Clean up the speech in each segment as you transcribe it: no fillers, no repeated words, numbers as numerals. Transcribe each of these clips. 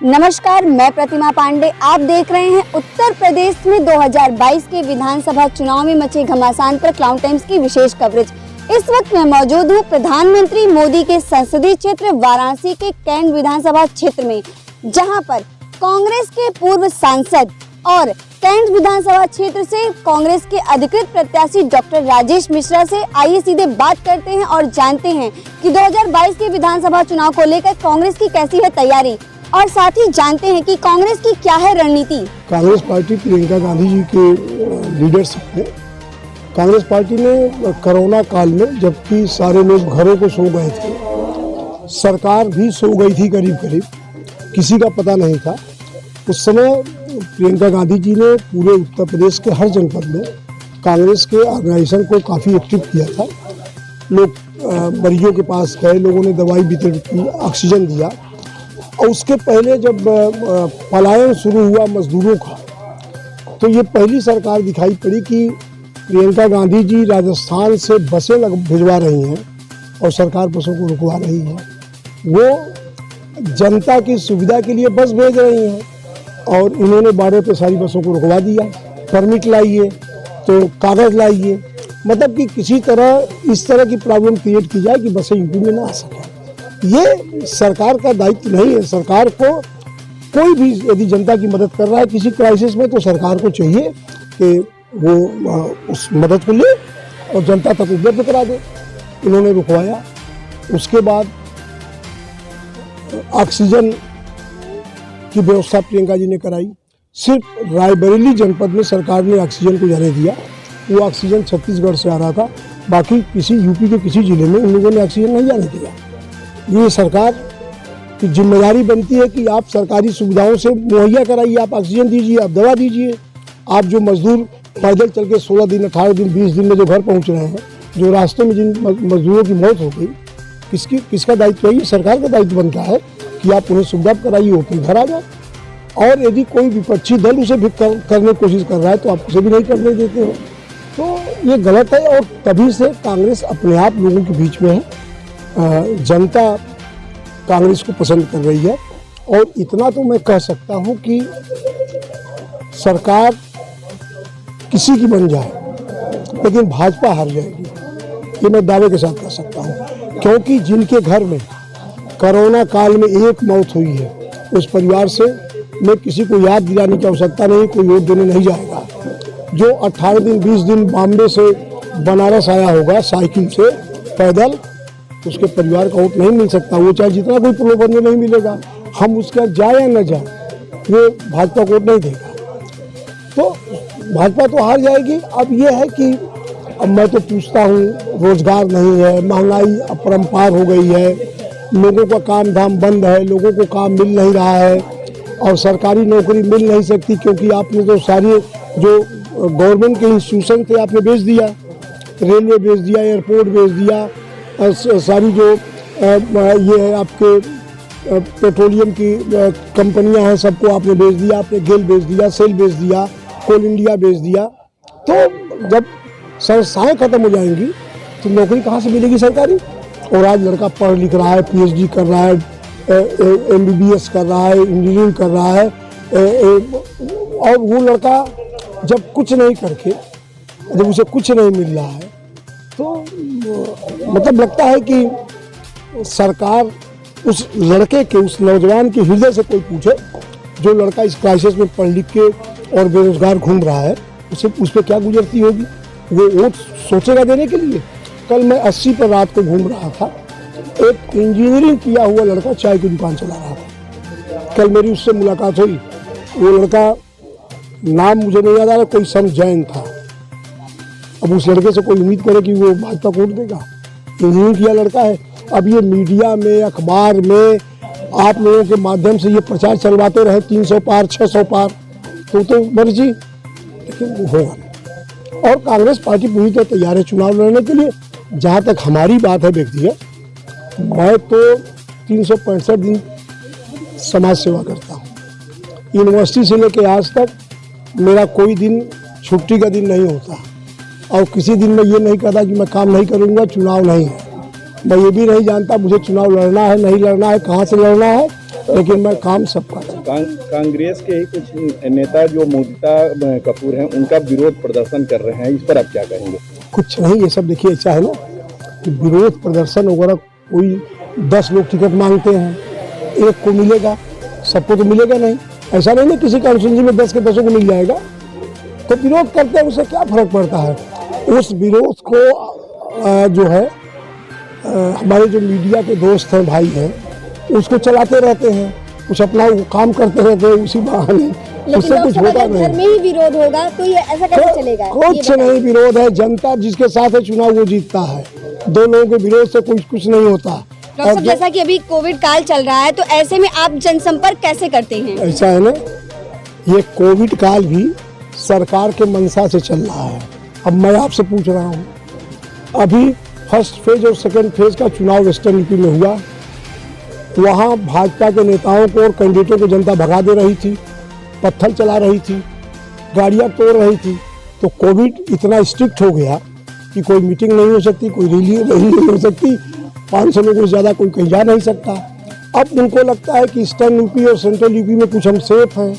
नमस्कार, मैं प्रतिमा पांडे। आप देख रहे हैं उत्तर प्रदेश में 2022 के विधानसभा चुनाव में मचे घमासान पर क्लाउड टाइम्स की विशेष कवरेज। इस वक्त मैं मौजूद हूं प्रधानमंत्री मोदी के संसदीय क्षेत्र वाराणसी के कैंट विधानसभा क्षेत्र में, जहां पर कांग्रेस के पूर्व सांसद और कैंट विधानसभा क्षेत्र से कांग्रेस के अधिकृत प्रत्याशी डॉक्टर राजेश मिश्रा से आइए सीधे बात करते हैं और जानते हैं कि 2022 के विधानसभा चुनाव को लेकर कांग्रेस की कैसी है तैयारी, और साथ ही जानते हैं कि कांग्रेस की क्या है रणनीति। कांग्रेस पार्टी प्रियंका गांधी जी के लीडरशिप में कांग्रेस पार्टी ने कोरोना काल में, जबकि सारे लोग घरों को सो गए थे, सरकार भी सो गई थी, करीब करीब किसी का पता नहीं था, उस समय प्रियंका गांधी जी ने पूरे उत्तर प्रदेश के हर जनपद में कांग्रेस के ऑर्गेनाइजेशन को काफ़ी एक्टिव किया था। लोग मरीजों के पास गए, लोगों ने दवाई वितरित की, ऑक्सीजन दिया। और उसके पहले जब पलायन शुरू हुआ मजदूरों का, तो ये पहली सरकार दिखाई पड़ी कि प्रियंका गांधी जी राजस्थान से बसें भिजवा रही हैं और सरकार बसों को रुकवा रही है। वो जनता की सुविधा के लिए बस भेज रही हैं और इन्होंने बारह पे सारी बसों को रुकवा दिया। परमिट लाइए तो कागज़ लाइए, मतलब कि किसी तरह इस तरह की प्रॉब्लम क्रिएट की जाए कि बसें यूपी में ना आ सकें। ये सरकार का दायित्व नहीं है। सरकार को कोई भी यदि जनता की मदद कर रहा है किसी क्राइसिस में, तो सरकार को चाहिए कि वो उस मदद को ले और जनता तक उपलब्ध करा दे। इन्होंने रुकवाया। उसके बाद ऑक्सीजन की व्यवस्था प्रियंका जी ने कराई। सिर्फ रायबरेली जनपद में सरकार ने ऑक्सीजन को जाने दिया। वो ऑक्सीजन छत्तीसगढ़ से आ रहा था, बाकी किसी यूपी के किसी जिले में उन लोगों ने ऑक्सीजन नहीं जाने दिया। ये सरकार की जिम्मेदारी बनती है कि आप सरकारी सुविधाओं से मुहैया कराइए, आप ऑक्सीजन दीजिए, आप दवा दीजिए। आप जो मजदूर पैदल चल के 16 दिन, 18 दिन, 20 दिन में जो घर पहुंच रहे हैं, जो रास्ते में जिन मजदूरों की मौत हो गई, किसका दायित्व है? ये सरकार का दायित्व बनता है कि आप उन्हें सुविधा कराइए, अपने घर आ जाए। और यदि कोई विपक्षी दल उसे भी करने की कोशिश कर रहा है तो आप उसे भी नहीं करने देते हो, तो ये गलत है। और तभी से कांग्रेस अपने आप लोगों के बीच में है। जनता कांग्रेस को पसंद कर रही है। और इतना तो मैं कह सकता हूं कि सरकार किसी की बन जाए लेकिन भाजपा हार जाएगी, ये मैं दावे के साथ कह सकता हूं। क्योंकि जिनके घर में कोरोना काल में एक मौत हुई है, उस परिवार से मैं किसी को याद दिलाने की आवश्यकता नहीं, कोई वोट देने नहीं जाएगा। जो 18 दिन 20 दिन बॉम्बे से बनारस आया होगा साइकिल से पैदल, उसके परिवार का वोट नहीं मिल सकता। वो चाहे जितना कोई प्रलोभन में नहीं मिलेगा, हम उसका जाए या न जाए, वो भाजपा को वोट नहीं देगा, तो भाजपा तो हार जाएगी। अब ये है कि अब मैं तो पूछता हूँ, रोजगार नहीं है, महंगाई अपरंपार हो गई है, लोगों का काम धाम बंद है, लोगों को काम मिल नहीं रहा है और सरकारी नौकरी मिल नहीं सकती, क्योंकि आपने तो सारे जो गवर्नमेंट के इंस्टीट्यूशन थे आपने बेच दिया, रेलवे बेच दिया, एयरपोर्ट बेच दिया, सारी जो ये है आपके पेट्रोलियम की कंपनियां हैं, सबको आपने बेच दिया। आपने गेल बेच दिया, सेल बेच दिया, कोल इंडिया बेच दिया। तो जब संस्थाएं खत्म हो जाएंगी तो नौकरी कहाँ से मिलेगी सरकारी? और आज लड़का पढ़ लिख रहा है, PhD कर रहा है, MBBS कर रहा है, इंजीनियरिंग कर रहा है, और वो लड़का जब कुछ नहीं करके, जब उसे कुछ नहीं मिल रहा है, तो मतलब लगता है कि सरकार उस लड़के के, उस नौजवान के हृदय से कोई पूछे, जो लड़का इस क्राइसिस में पढ़ लिख के और बेरोजगार घूम रहा है, उसे उस पर क्या गुजरती होगी? वो वोट सोचेगा देने के लिए? कल मैं 80 पर रात को घूम रहा था, एक इंजीनियरिंग किया हुआ लड़का चाय की दुकान चला रहा था। कल मेरी उससे मुलाकात हुई। वो लड़का, नाम मुझे नहीं याद आ रहा, कोई सम जैन था। अब उस लड़के से कोई उम्मीद करे कि वो भाजपा को वोट देगा? इंजीनियरिंग किया लड़का है। अब ये मीडिया में, अखबार में आप लोगों के माध्यम से ये प्रचार चलवाते रहे 300 पार 600 पार, तो मर्जी, लेकिन वो होगा नहीं। और कांग्रेस पार्टी पूरी तरह तैयार है चुनाव लड़ने के लिए। जहाँ तक हमारी बात है व्यक्तिगत, मैं तो 365 दिन समाज सेवा करता हूँ। यूनिवर्सिटी से लेकर आज तक मेरा कोई दिन छुट्टी का दिन नहीं होता, और किसी दिन मैं ये नहीं कहता कि मैं काम नहीं करूँगा, चुनाव नहीं है। मैं ये भी नहीं जानता मुझे चुनाव लड़ना है नहीं लड़ना है, कहाँ से लड़ना है, लेकिन मैं काम सबका करता हूं। कांग्रेस के ही कुछ नेता जो मोदिता कपूर हैं उनका विरोध प्रदर्शन कर रहे हैं, इस पर आप क्या कहेंगे? कुछ नहीं, ये सब देखिए ऐसा है ना कि विरोध प्रदर्शन वगैरह, कोई 10 लोग टिकट मांगते हैं, एक को मिलेगा, सबको तो मिलेगा नहीं। ऐसा नहीं ना किसी कॉन्स्टिट्यूंसी में 10 के 10 को मिल जाएगा, तो विरोध करते हैं, उससे क्या फर्क पड़ता है। उस विरोध को जो है हमारे जो मीडिया के दोस्त हैं, भाई हैं, उसको चलाते रहते हैं, कुछ अपना वो काम करते रहते हैं उसी बहाने, उससे कुछ होता नहीं। घर में ही विरोध होगा तो ये ऐसा कैसे चलेगा? कुछ नहीं विरोध है, जनता जिसके साथ है चुनाव वो जीतता है, दो लोगों के विरोध से कुछ नहीं होता। डॉक्टर साहब, जैसा कि अभी कोविड काल चल रहा है, तो ऐसे में आप जनसंपर्क कैसे करते हैं? ऐसा है ना, ये कोविड काल भी सरकार के मंशा से चल रहा है। अब मैं आपसे पूछ रहा हूँ, अभी फर्स्ट फेज और सेकंड फेज का चुनाव वेस्टर्न यूपी में हुआ, वहाँ भाजपा के नेताओं को और कैंडिडेटों को जनता भगा दे रही थी, पत्थर चला रही थी, गाड़ियाँ तोड़ रही थी। तो कोविड इतना स्ट्रिक्ट हो गया कि कोई मीटिंग नहीं हो सकती, कोई रैली नहीं हो सकती, 500 लोगों से ज़्यादा कोई कहीं जा नहीं सकता। अब उनको लगता है कि ईस्टर्न यूपी और सेंट्रल यूपी में कुछ हम सेफ हैं,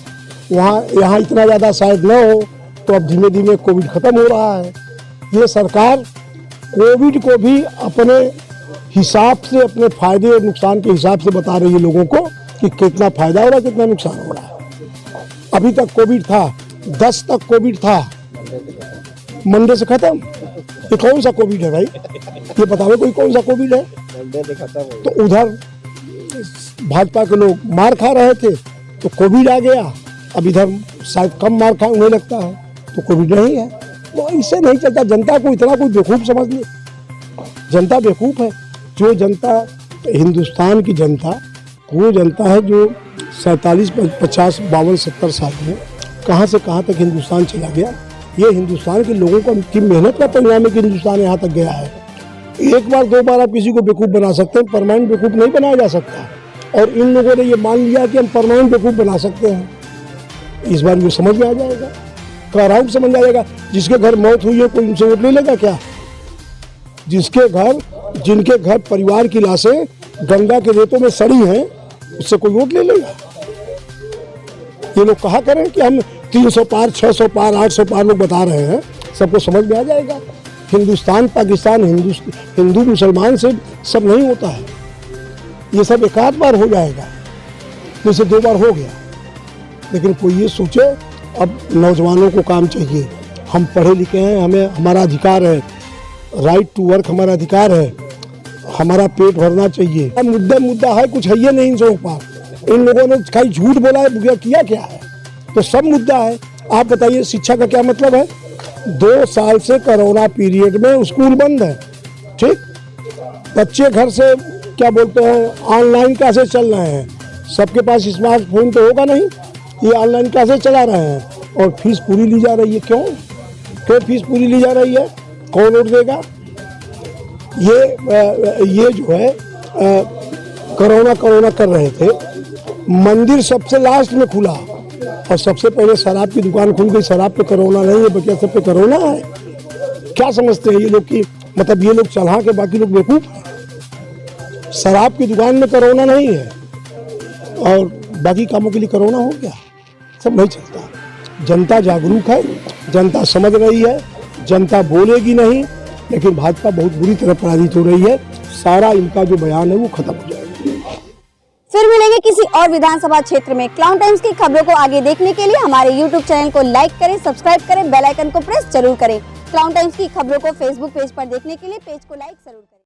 यहाँ इतना ज़्यादा शायद न हो, तो अब धीमे धीमे कोविड ख़त्म हो रहा है। ये सरकार कोविड को भी अपने हिसाब से, अपने फायदे और नुकसान के हिसाब से बता रही है लोगों को कि कितना फायदा हो रहा है, कितना नुकसान हो रहा है। अभी तक कोविड था, 10 तक कोविड था, मंडे से खत्म। ये कौन सा कोविड है भाई, ये बताओ कोई कौन सा कोविड है? तो उधर भाजपा के लोग मार खा रहे थे तो कोविड आ गया, अब इधर शायद कम मार खा उन्हें लगता है तो कोविड नहीं है। तो इससे नहीं चलता, जनता को इतना कोई बेवकूफ़ समझ ले, जनता बेवकूफ़ है। जो जनता, हिंदुस्तान की जनता, वो जनता है जो 47, 50, 52, 70 साल में कहाँ से कहाँ तक हिंदुस्तान चला गया। ये हिंदुस्तान के लोगों की मेहनत का परिणाम है कि हिंदुस्तान यहाँ तक गया है। एक बार 2 बार आप किसी को बेवकूफ़ बना सकते हैं, परमानेंट बेवकूफ़ नहीं बनाया जा सकता। और इन लोगों ने ये मान लिया कि हम परमानेंट बेवकूफ़ बना सकते हैं। इस बार ये समझ में आ जाएगा, कह रहा हूँ समझ में आ जाएगा। जिसके घर मौत हुई है कोई उनसे वोट ले लेगा क्या? जिनके घर परिवार की लाशें गंगा के रेतों में सड़ी हैं, उससे कोई वोट ले लेगा? ये लोग कहा करें कि हम 300 पार, 600 पार, 800 पार लोग बता रहे हैं, सबको समझ में आ जाएगा। हिंदुस्तान पाकिस्तान, हिंदू मुसलमान से सब नहीं होता है, ये सब एक आध बार हो जाएगा, जैसे 2 बार हो गया। लेकिन कोई ये सोचे, अब नौजवानों को काम चाहिए, हम पढ़े लिखे हैं, हमें हमारा अधिकार है, राइट टू वर्क हमारा अधिकार है, हमारा पेट भरना चाहिए। अब मुद्दा है, कुछ है ये नहीं इन सबों पर। इन लोगों ने कहीं झूठ बोला है, किया क्या है, तो सब मुद्दा है। आप बताइए शिक्षा का क्या मतलब है? 2 साल से कोरोना पीरियड में स्कूल बंद है, ठीक, बच्चे घर से क्या बोलते हैं ऑनलाइन क्लासेस चल रहे हैं, सबके पास स्मार्टफोन तो होगा नहीं, ये ऑनलाइन क्लासेस चला रहे हैं और फीस पूरी ली जा रही है। क्यों फीस पूरी ली जा रही है? कौन वोट देगा? ये जो है कोरोना कर रहे थे, मंदिर सबसे लास्ट में खुला और सबसे पहले शराब की दुकान खुल गई। शराब पे कोरोना नहीं है, बच्चे सब पे कोरोना है। क्या समझते हैं ये लोग कि मतलब ये लोग चढ़ा के बाकी लोग बेवकूफ हैं? शराब की दुकान में कोरोना नहीं है और बाकी कामों के लिए कोरोना हो गया, सब नहीं चलता। जनता जागरूक है, जनता समझ रही है, जनता बोलेगी नहीं, लेकिन भाजपा बहुत बुरी तरह पराजित हो रही है। सारा इनका जो बयान है वो खत्म हो जाएगा। फिर मिलेंगे किसी और विधानसभा क्षेत्र में। क्लाउन टाइम्स की खबरों को आगे देखने के लिए हमारे YouTube चैनल को लाइक करें, सब्सक्राइब करें, बेल आइकन को प्रेस जरूर करें। क्लाउन टाइम्स की खबरों को फेसबुक पेज पर देखने के लिए पेज को लाइक जरूर करें।